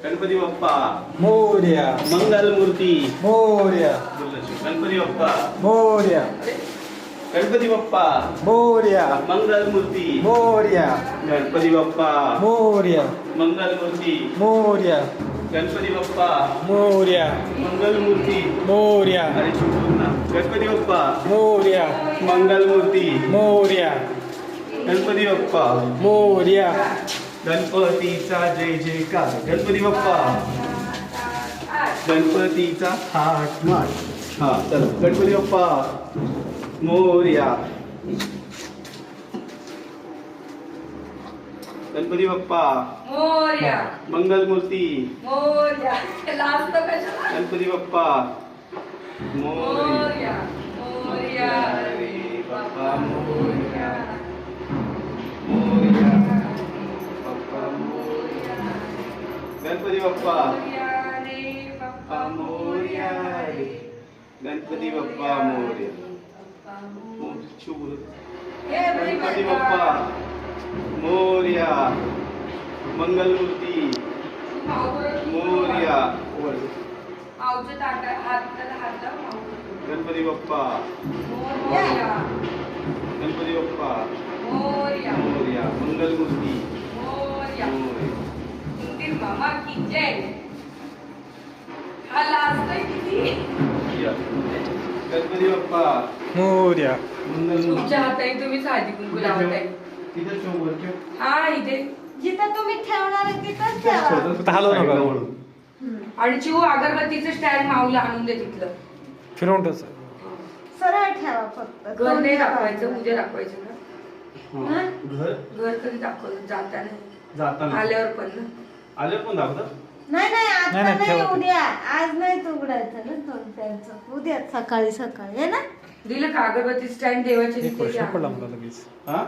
गणपती बाप्पा मोरया. मंगलमूर्ती मोरया. गणपती बाप्पा मोरया. गणपती बाप्पा मोरया. मंगलमूर्ती मोरया. गणपती बाप्पा मोरया. मंगलमूर्ती मोरया. गणपती बाप्पा मोरया. मंगलमूर्ती मोरया. अरे शुभना गणपती बाप्पा मोरया. मंगलमूर्ती मोरया. गणपती बाप्पा मोरया. गणपतीचा जय जयकार गणपती बाप्पा गणपतीचा थाट माट हा चल गणपती बाप्पा मोरया गणपती बाप्पा मोरया. मंगलमूर्ती मोरया. लास्ट कशाला? गणपती बाप्पा मोरया मोरया. मोरया रे बाप्पा मोरया. मोरया बाप्पा मोरया गणपती बाप्पा मोरया रे बाप्पा मोरया रे गणपती बाप्पा मोरया शुभ गणपती बाप्पा मोरया मंगलमूर्ती मोरया माऊच्या ताटात हात लाव माऊ. गणपती बाप्पा मोरया. गणपती बाप्पा मोरया. मोरया मंगलमूर्ती मोरया. मोरया मंदिर मामा की जय. हा लास्ट आहे किती? या. गणपती बाप्पा मोरया. मंगलमूर्ती तुमच्या हाताने तुम्ही साधी कुंकू लावताय. तिथे ठेव वर ठेव हा इथे. जिथं तुम्ही ठेवणार आहे तिथंच ठेवा. फक्त हलवू नका. आणि चिऊ अगरबत्तीचं स्टँड माऊला आणून दे तिथलं. फिरवून ठेव. सरळ ठेवा फक्त. घर नाही दाखवायचं, उद्या दाखवायचं ना. हा? घर घर कधी दाखवलं जाताना जाताना आल्यावर पण ना. आल्यावर पण दाखवतं नाही नाही आता नाही, नाही, नाही ठेवा ते. उद्या. आज नाही उघडायचं ना दोन त्यांचं. उद्या सकाळी सकाळी आहे ना. दिलं का अगरबत्ती स्टँड देवाचे एक तिथे वर्ष द्या. पडला मला लगेच. हा